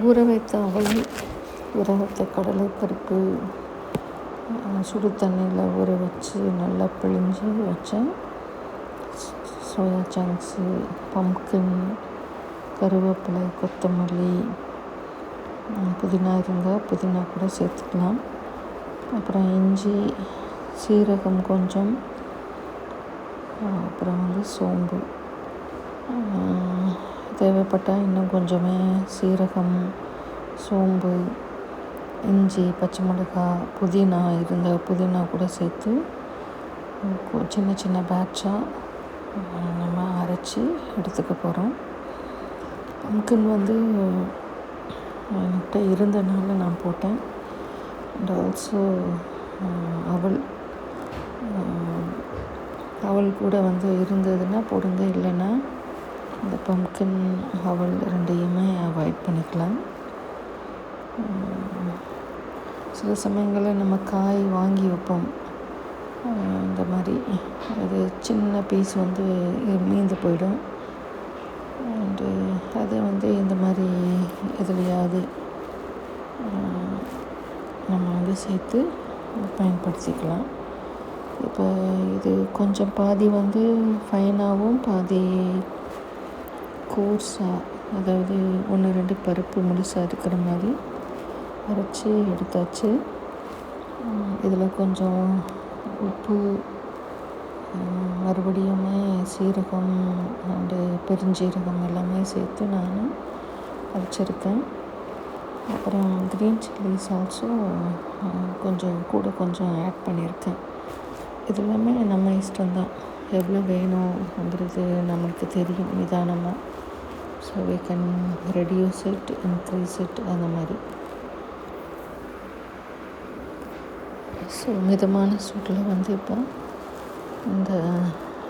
ஊற வைத்த அவல், ஊற வைத்த கடலை பருப்பு, சுடு தண்ணியில் ஊற வச்சு நல்லா பிழிஞ்சு வச்சேன். சோயா சங்க்ஸு, பம்ப்கின், கருவேப்பிலை, கொத்தமல்லி, புதினா இருந்தால் புதினா கூட சேர்த்துக்கலாம். அப்புறம் இஞ்சி, சீரகம் கொஞ்சம், அப்புறம் சோம்பு, தேவைப்பட்டால் இன்னும் கொஞ்சமே சீரகம், சோம்பு, இஞ்சி, பச்சை மிளகாய், புதினா இருந்தால் புதினா கூட சேர்த்து சின்ன சின்ன பேட்சாக நம்ம அரைச்சி எடுத்துக்க போகிறோம். பம்ப்கின் என்கிட்ட இருந்தனால நான் போட்டேன். அண்ட் ஆல்சோ அவல் கூட இருந்ததுன்னா போடுங்க, இல்லைன்னா இந்த பம்ப்கின் அவல் ரெண்டையுமே அவாய்ட் பண்ணிக்கலாம். சில சமயங்களில் நம்ம காய் வாங்கி வைப்போம், இந்த மாதிரி அது சின்ன பீஸ் மீந்து போயிடும். அண்டு அதை இந்த மாதிரி எதுலையாவது நம்ம சேர்த்து பயன்படுத்திக்கலாம். இப்போ இது கொஞ்சம் பாதி ஃபைனாகவும் பாதி கோர்ஸாக, அதாவது 1-2 பருப்பு முழுசாக இருக்கிற மாதிரி அரைச்சி எடுத்தாச்சு. இதில் கொஞ்சம் உப்பு, மறுபடியுமே சீரகம் அண்டு பெருஞ்சீரகம் எல்லாமே சேர்த்து நான் அரைச்சிருக்கேன். அப்புறம் க்ரீன் சில்லிஸ் ஆல்சோ கொஞ்சம் ஆட் பண்ணியிருக்கேன். இது எல்லாமே நம்ம இஷ்டம்தான், எவ்வளோ வேணுங்கிறது நம்மளுக்கு தெரியும் நிதானமாக. So we can reduce it, increase it, அந்த மாதிரி. ஸோ மிதமான சூட்டில் இப்போ இந்த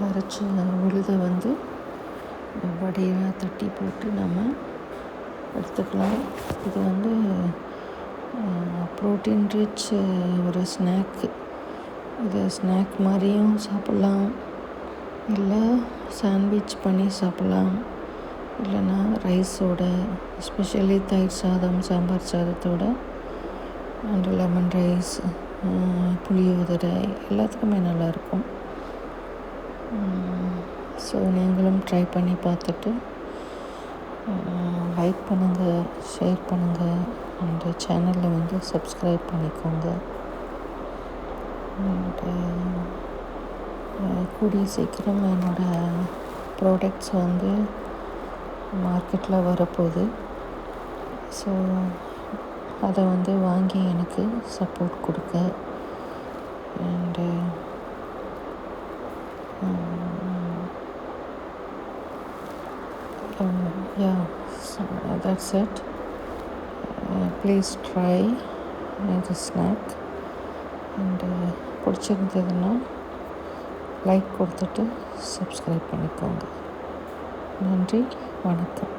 அரைச்ச விழுதை வடையாக தட்டி போட்டு நம்ம எடுத்துக்கலாம். இது ப்ரோட்டீன் ரிச் ஒரு ஸ்நாக்கு. இது ஸ்நாக் மாதிரியும் சாப்பிட்லாம், இல்லை சாண்ட்விச் பண்ணி சாப்பிட்லாம், இல்லைன்னா ரைஸோட, எஸ்பெஷலி தயிர் சாதம், சாம்பார் சாதத்தோட, அண்ட் லெமன் ரைஸ், புளியோதரை எல்லாத்துக்குமே நல்லாயிருக்கும். ஸோ நீங்களும் ட்ரை பண்ணி பார்த்துட்டு லைக் பண்ணுங்கள், ஷேர் பண்ணுங்கள், அண்ட் சேனலில் சப்ஸ்கிரைப் பண்ணிக்கோங்க. அண்டு கூடிய சீக்கிரம் என்னோடய ப்ராடக்ட்ஸ் மார்க்கெட்டில் வரப்போகுது. ஸோ அதை வாங்கி எனக்கு சப்போர்ட் கொடுக்க. And that's it. Please try the snack. And பிடிச்சிருந்ததுன்னா லைக் கொடுத்துட்டு சப்ஸ்கிரைப் பண்ணிக்கோங்க. நன்றி, வணக்கம்.